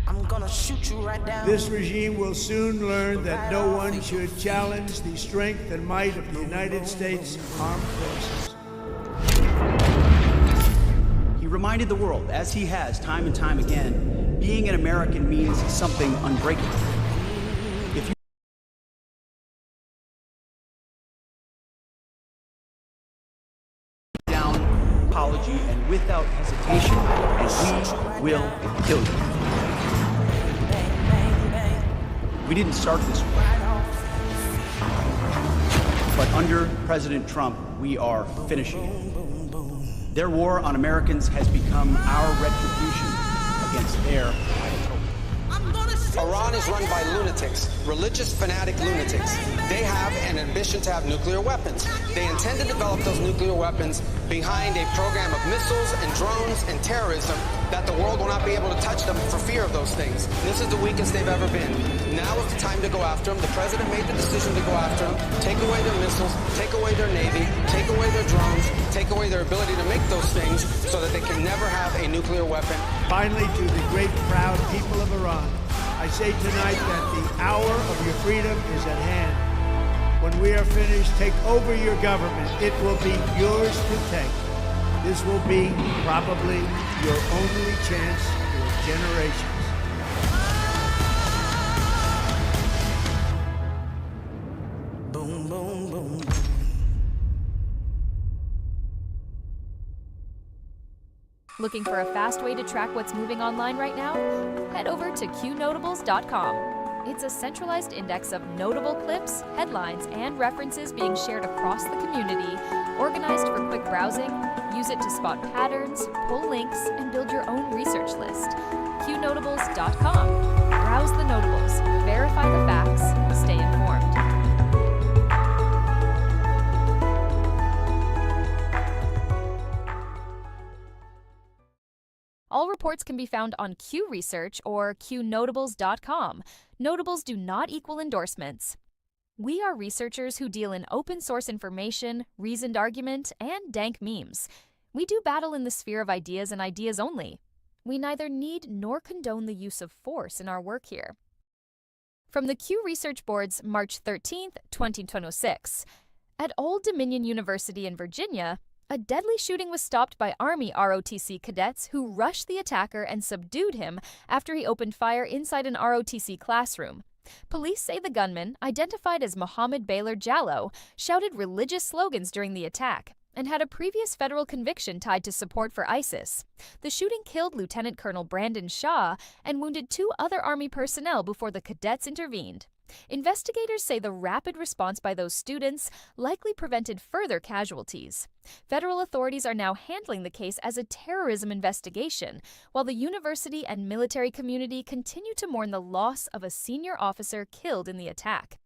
I'm gonna shoot you right down. This regime will soon learn that no one should challenge the strength and might of the United States Armed Forces. He reminded the world, as he has time and time again, being an American means something unbreakable. If you down apology and without hesitation, and we will kill you. We didn't start this war, but under President Trump, we are finishing it. Their war on Americans has become our retribution against their Ayatollah. Iran is run by lunatics, religious fanatic lunatics. They have an ambition to have nuclear weapons. They intend to develop those nuclear weapons behind a program of missiles and drones and terrorism that the world will not be able to touch them for fear of those things. This is the weakest they've ever been. Now is the time to go after them. The president made the decision to go after them, take away their missiles, take away their navy, take away their drones, take away their ability to make those things so that they can never have a nuclear weapon. Finally, to the great proud people of Iran, I say tonight that the hour of your freedom is at hand. When we are finished, take over your government. It will be yours to take. This will be probably your only chance for generations. Boom, boom, boom. Looking for a fast way to track what's moving online right now? Head over to Qnotables.com. It's a centralized index of notable clips, headlines, and references being shared across the community, organized for quick browsing. Use it to spot patterns, pull links, and build your own research list. Qnotables.com. Browse the notables, verify the facts, stay informed. All reports can be found on Q Research or Qnotables.com. Notables do not equal endorsements. We are researchers who deal in open source information, reasoned argument, and dank memes. We do battle in the sphere of ideas and ideas only. We neither need nor condone the use of force in our work here. From the Q Research Board's March 13, 2026. At Old Dominion University in Virginia, a deadly shooting was stopped by Army ROTC cadets who rushed the attacker and subdued him after he opened fire inside an ROTC classroom. Police say the gunman, identified as Mohammed Baylor Jallo, shouted religious slogans during the attack and had a previous federal conviction tied to support for ISIS. The shooting killed Lieutenant Colonel Brandon Shaw and wounded 2 other Army personnel before the cadets intervened. Investigators say the rapid response by those students likely prevented further casualties. Federal authorities are now handling the case as a terrorism investigation, while the university and military community continue to mourn the loss of a senior officer killed in the attack.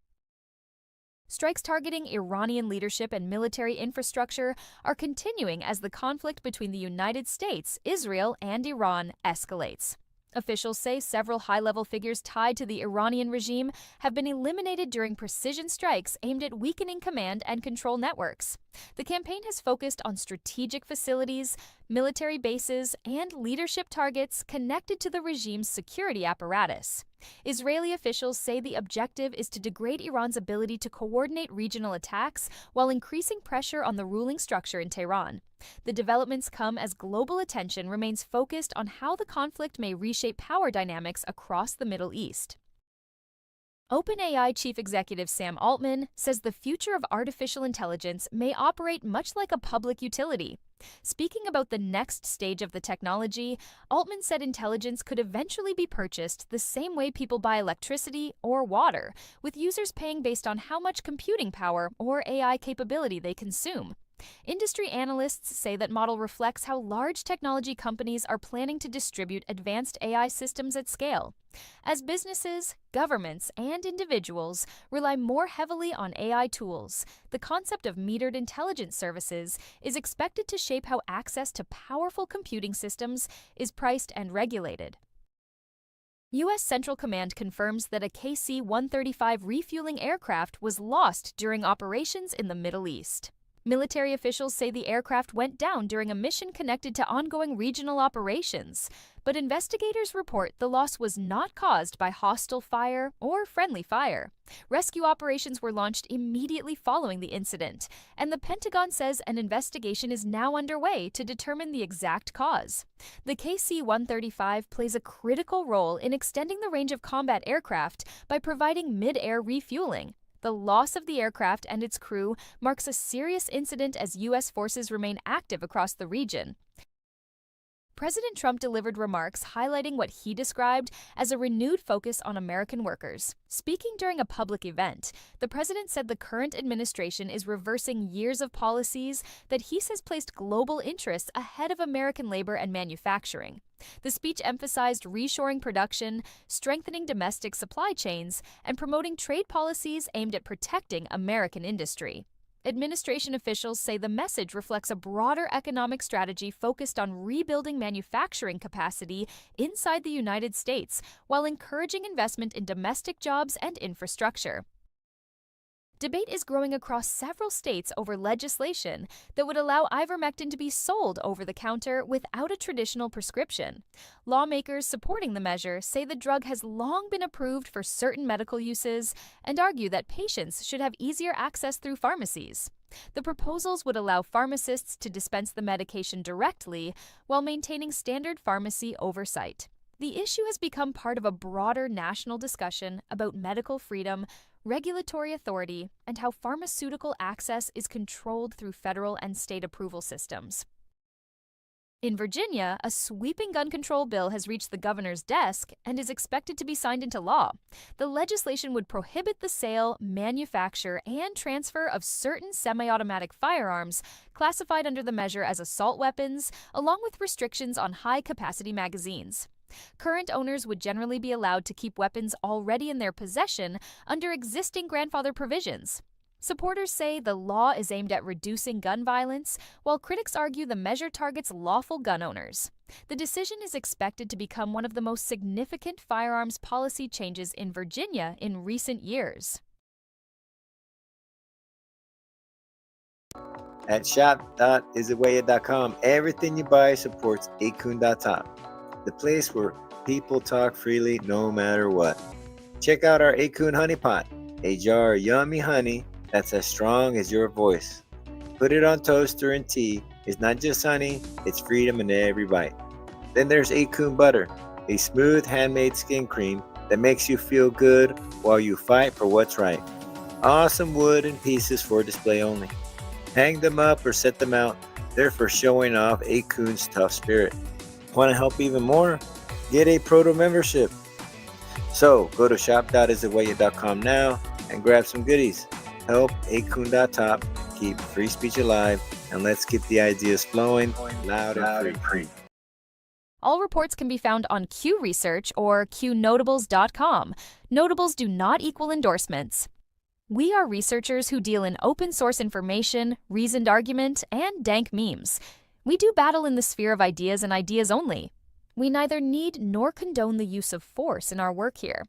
Strikes targeting Iranian leadership and military infrastructure are continuing as the conflict between the United States, Israel, and Iran escalates. Officials say several high-level figures tied to the Iranian regime have been eliminated during precision strikes aimed at weakening command and control networks. The campaign has focused on strategic facilities, military bases, and leadership targets connected to the regime's security apparatus. Israeli officials say the objective is to degrade Iran's ability to coordinate regional attacks while increasing pressure on the ruling structure in Tehran. The developments come as global attention remains focused on how the conflict may reshape power dynamics across the Middle East. OpenAI chief executive Sam Altman says the future of artificial intelligence may operate much like a public utility. Speaking about the next stage of the technology, Altman said intelligence could eventually be purchased the same way people buy electricity or water, with users paying based on how much computing power or AI capability they consume. Industry analysts say that model reflects how large technology companies are planning to distribute advanced AI systems at scale. As businesses, governments, and individuals rely more heavily on AI tools, the concept of metered intelligence services is expected to shape how access to powerful computing systems is priced and regulated. U.S. Central Command confirms that a KC-135 refueling aircraft was lost during operations in the Middle East. Military officials say the aircraft went down during a mission connected to ongoing regional operations, but investigators report the loss was not caused by hostile fire or friendly fire. Rescue operations were launched immediately following the incident, and the Pentagon says an investigation is now underway to determine the exact cause. The KC-135 plays a critical role in extending the range of combat aircraft by providing mid-air refueling. The loss of the aircraft and its crew marks a serious incident as U.S. forces remain active across the region. President Trump delivered remarks highlighting what he described as a renewed focus on American workers. Speaking during a public event, the president said the current administration is reversing years of policies that he says placed global interests ahead of American labor and manufacturing. The speech emphasized reshoring production, strengthening domestic supply chains, and promoting trade policies aimed at protecting American industry. Administration officials say the message reflects a broader economic strategy focused on rebuilding manufacturing capacity inside the United States while encouraging investment in domestic jobs and infrastructure. Debate is growing across several states over legislation that would allow ivermectin to be sold over the counter without a traditional prescription. Lawmakers supporting the measure say the drug has long been approved for certain medical uses and argue that patients should have easier access through pharmacies. The proposals would allow pharmacists to dispense the medication directly while maintaining standard pharmacy oversight. The issue has become part of a broader national discussion about medical freedom, regulatory authority, and how pharmaceutical access is controlled through federal and state approval systems. In Virginia, a sweeping gun control bill has reached the governor's desk and is expected to be signed into law. The legislation would prohibit the sale, manufacture, and transfer of certain semi-automatic firearms classified under the measure as assault weapons, along with restrictions on high-capacity magazines. Current owners would generally be allowed to keep weapons already in their possession under existing grandfather provisions. Supporters say the law is aimed at reducing gun violence, while critics argue the measure targets lawful gun owners. The decision is expected to become one of the most significant firearms policy changes in Virginia in recent years. At shop.isitwaya.com, everything you buy supports Qnotables, the place where people talk freely no matter what. Check out our Qn honey pot, a jar of yummy honey that's as strong as your voice. Put it on toast or in tea. It's not just honey, it's freedom in every bite. Then there's Qn butter, a smooth handmade skin cream that makes you feel good while you fight for what's right. Awesome wooden pieces for display only. Hang them up or set them out. They're for showing off Qn's tough spirit. Want to help even more? Get a proto membership. So go to shop.isitwaya.com now and grab some goodies. Help Qnotables keep free speech alive, and let's keep the ideas flowing loud and free. All reports can be found on Q Research or Qnotables.com. Notables do not equal endorsements. We are researchers who deal in open source information, reasoned argument, and dank memes. We do battle in the sphere of ideas and ideas only. We neither need nor condone the use of force in our work here.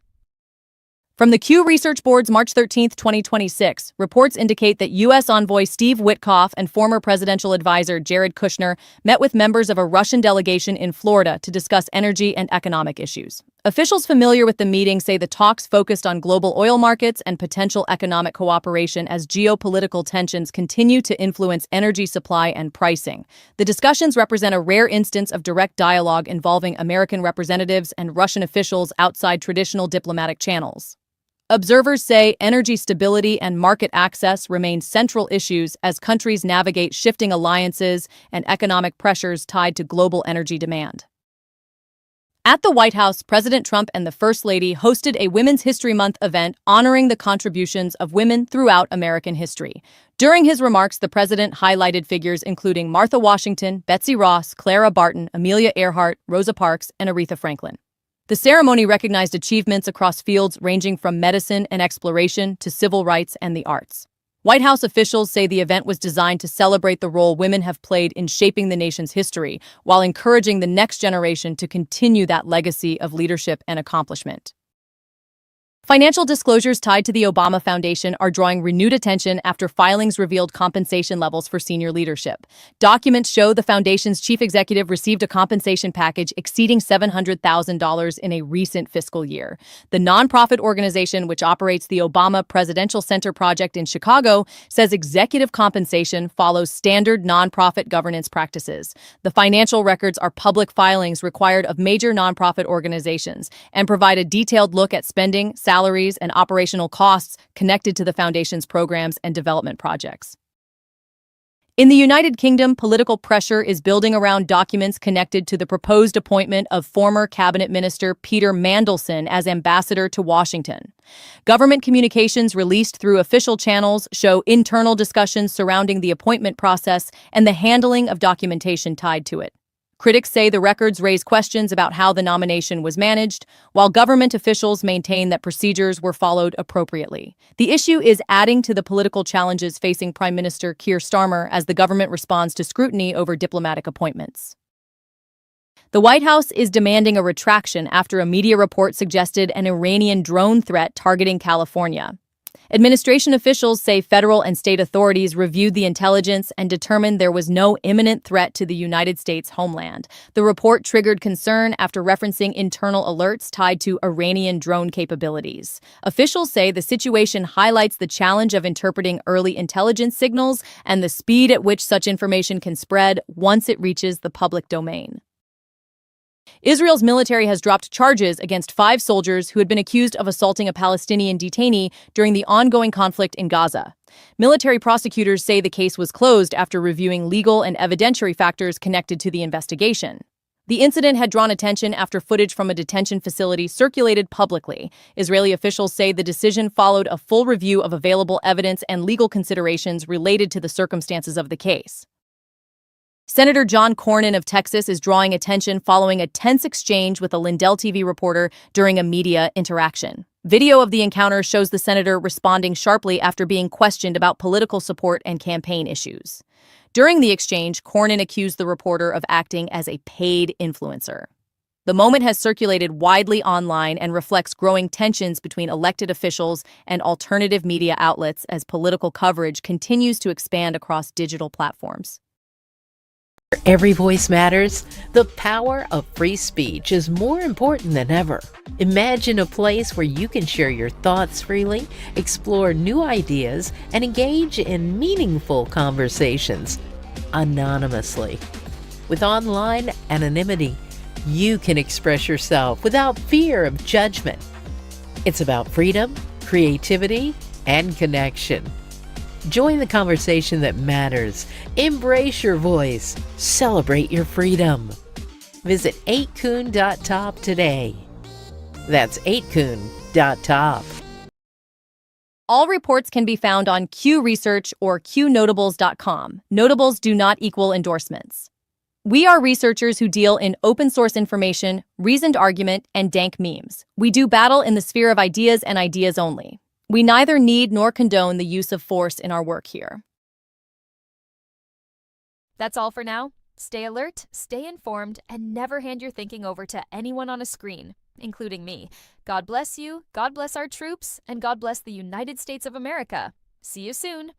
From the Q Research Board's March 13, 2026, reports indicate that U.S. envoy Steve Witkoff and former presidential advisor Jared Kushner met with members of a Russian delegation in Florida to discuss energy and economic issues. Officials familiar with the meeting say the talks focused on global oil markets and potential economic cooperation as geopolitical tensions continue to influence energy supply and pricing. The discussions represent a rare instance of direct dialogue involving American representatives and Russian officials outside traditional diplomatic channels. Observers say energy stability and market access remain central issues as countries navigate shifting alliances and economic pressures tied to global energy demand. At the White House, President Trump and the First Lady hosted a Women's History Month event honoring the contributions of women throughout American history. During his remarks, the president highlighted figures including Martha Washington, Betsy Ross, Clara Barton, Amelia Earhart, Rosa Parks, and Aretha Franklin. The ceremony recognized achievements across fields ranging from medicine and exploration to civil rights and the arts. White House officials say the event was designed to celebrate the role women have played in shaping the nation's history, while encouraging the next generation to continue that legacy of leadership and accomplishment. Financial disclosures tied to the Obama Foundation are drawing renewed attention after filings revealed compensation levels for senior leadership. Documents show the foundation's chief executive received a compensation package exceeding $700,000 in a recent fiscal year. The nonprofit organization, which operates the Obama Presidential Center Project in Chicago, says executive compensation follows standard nonprofit governance practices. The financial records are public filings required of major nonprofit organizations and provide a detailed look at spending, salaries, and operational costs connected to the foundation's programs and development projects. In the United Kingdom, political pressure is building around documents connected to the proposed appointment of former cabinet minister Peter Mandelson as ambassador to Washington. Government communications released through official channels show internal discussions surrounding the appointment process and the handling of documentation tied to it. Critics say the records raise questions about how the nomination was managed, while government officials maintain that procedures were followed appropriately. The issue is adding to the political challenges facing Prime Minister Keir Starmer as the government responds to scrutiny over diplomatic appointments. The White House is demanding a retraction after a media report suggested an Iranian drone threat targeting California. Administration officials say federal and state authorities reviewed the intelligence and determined there was no imminent threat to the United States homeland. The report triggered concern after referencing internal alerts tied to Iranian drone capabilities. Officials say the situation highlights the challenge of interpreting early intelligence signals and the speed at which such information can spread once it reaches the public domain. Israel's military has dropped charges against 5 soldiers who had been accused of assaulting a Palestinian detainee during the ongoing conflict in Gaza. Military prosecutors say the case was closed after reviewing legal and evidentiary factors connected to the investigation. The incident had drawn attention after footage from a detention facility circulated publicly. Israeli officials say the decision followed a full review of available evidence and legal considerations related to the circumstances of the case. Senator John Cornyn of Texas is drawing attention following a tense exchange with a Lindell TV reporter during a media interaction. Video of the encounter shows the senator responding sharply after being questioned about political support and campaign issues. During the exchange, Cornyn accused the reporter of acting as a paid influencer. The moment has circulated widely online and reflects growing tensions between elected officials and alternative media outlets as political coverage continues to expand across digital platforms. Every voice matters. The power of free speech is more important than ever. Imagine a place where you can share your thoughts freely, explore new ideas, and engage in meaningful conversations anonymously. With online anonymity, you can express yourself without fear of judgment. It's about freedom, creativity, and connection. Join the conversation that matters. Embrace your voice. Celebrate your freedom. Visit 8kun.top today. That's 8kun.top. All reports can be found on Q Research or Qnotables.com. Notables do not equal endorsements. We are researchers who deal in open source information, reasoned argument, and dank memes. We do battle in the sphere of ideas and ideas only. We neither need nor condone the use of force in our work here. That's all for now. Stay alert, stay informed, and never hand your thinking over to anyone on a screen, including me. God bless you, God bless our troops, and God bless the United States of America. See you soon.